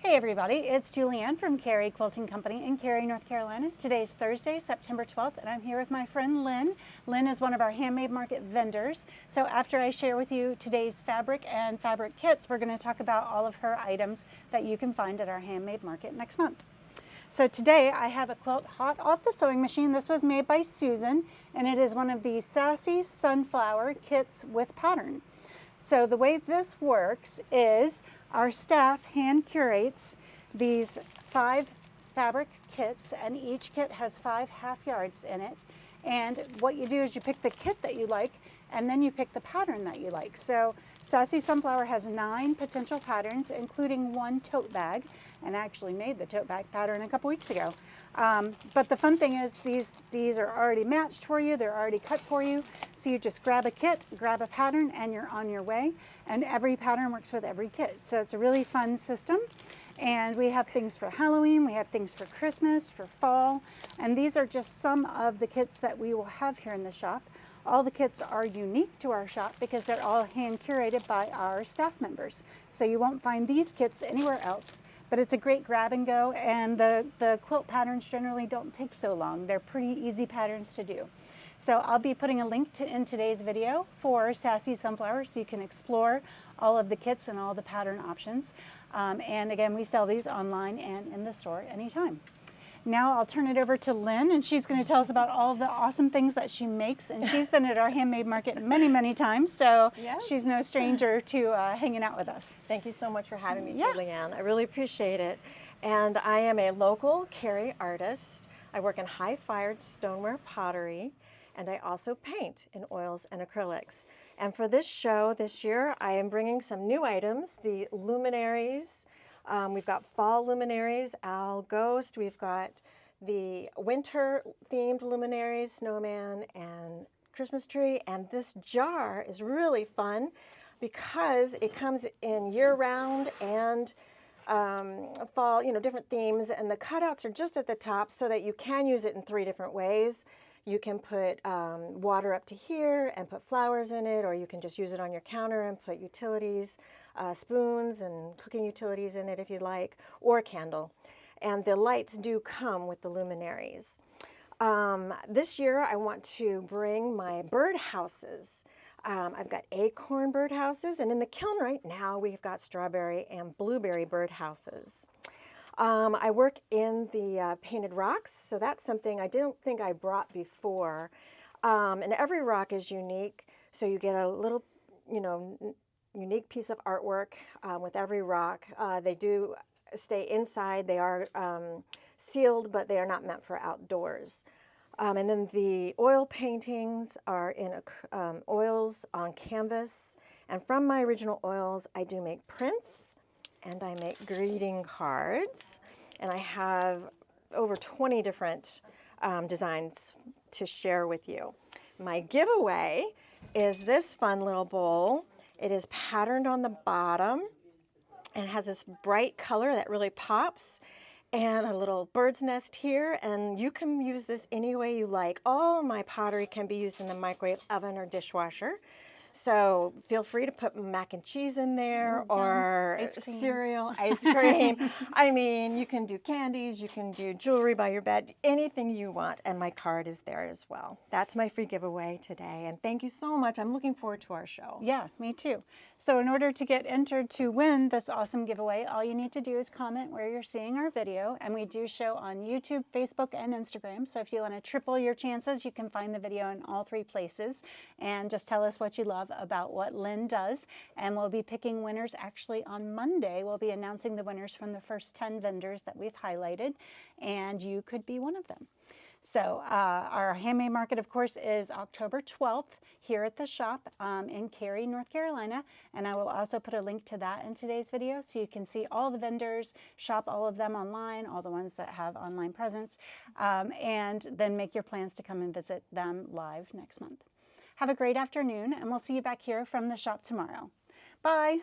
Hey everybody, it's Julianne from Cary Quilting Company in Cary, North Carolina. Today's Thursday, September 12th, and I'm here with my friend Lynne. Lynne is one of our handmade market vendors. So after I share with you today's fabric and fabric kits, we're going to talk about all of her items that you can find at our handmade market next month. So today I have a quilt hot off the sewing machine. This was made by Susan, and it is one of the Sassy Sunflower kits with pattern. So the way this works is our staff hand curates these 5 fabric kits, and each kit has 5 half yards in it. And what you do is you pick the kit that you like, and then you pick the pattern that you like. So Sassy Sunflower has 9 potential patterns, including 1 tote bag, and I actually made the tote bag pattern a couple weeks ago. But the fun thing is these are already matched for you, they're already cut for you, so you just grab a kit, grab a pattern, and you're on your way. And every pattern works with every kit, so it's a really fun system. And we have things for Halloween, we have things for Christmas, for fall, and these are just some of the kits that we will have here in the shop. All the kits are unique to our shop because they're all hand curated by our staff members. So you won't find these kits anywhere else, but it's a great grab and go, and the quilt patterns generally don't take so long. They're pretty easy patterns to do. So I'll be putting a link in today's video for Sassy Sunflower so you can explore all of the kits and all the pattern options. And again, we sell these online and in the store anytime. Now I'll turn it over to Lynne, and she's going to tell us about all the awesome things that she makes. And she's been at our handmade market many, many times, so yes, she's no stranger to hanging out with us. Thank you so much for having me, Julianne. I really appreciate it. And I am a local Cary artist. I work in high-fired stoneware pottery, and I also paint in oils and acrylics. And for this show this year, I am bringing some new items, the luminaries. We've got fall luminaries, owl, ghost. We've got the winter-themed luminaries, snowman and Christmas tree. And this jar is really fun because it comes in year-round and fall, different themes. And the cutouts are just at the top so that you can use it in 3 different ways. You can put water up to here and put flowers in it, or you can just use it on your counter and put utilities, spoons and cooking utilities in it if you like, or a candle. And the lights do come with the luminaries. This year I want to bring my bird houses. I've got acorn bird houses, and in the kiln right now we've got strawberry and blueberry bird houses. I work in the painted rocks, so that's something I didn't think I brought before. And every rock is unique, so you get a little, unique piece of artwork with every rock. They do stay inside. They are sealed, but they are not meant for outdoors. And then the oil paintings are in oils on canvas. And from my original oils, I do make prints, and I make greeting cards, and I have over 20 different designs to share with you. My giveaway is this fun little bowl. It is patterned on the bottom and has this bright color that really pops, and a little bird's nest here, and you can use this any way you like. All my pottery can be used in the microwave oven or dishwasher. So feel free to put mac and cheese in there, or cereal, ice cream. I mean, you can do candies, you can do jewelry by your bed, anything you want, and my card is there as well. That's my free giveaway today, and thank you so much. I'm looking forward to our show. Yeah, me too. So in order to get entered to win this awesome giveaway, all you need to do is comment where you're seeing our video, and we do show on YouTube, Facebook, and Instagram. So if you want to triple your chances, you can find the video in all 3 places, and just tell us what you love about what Lynne does, and we'll be picking winners actually on Monday. We'll be announcing the winners from the first 10 vendors that we've highlighted, and you could be one of them. So our handmade market, of course, is October 12th here at the shop in Cary, North Carolina, and I will also put a link to that in today's video so you can see all the vendors, shop all of them online, all the ones that have online presence, and then make your plans to come and visit them live next month. Have a great afternoon, and we'll see you back here from the shop tomorrow. Bye.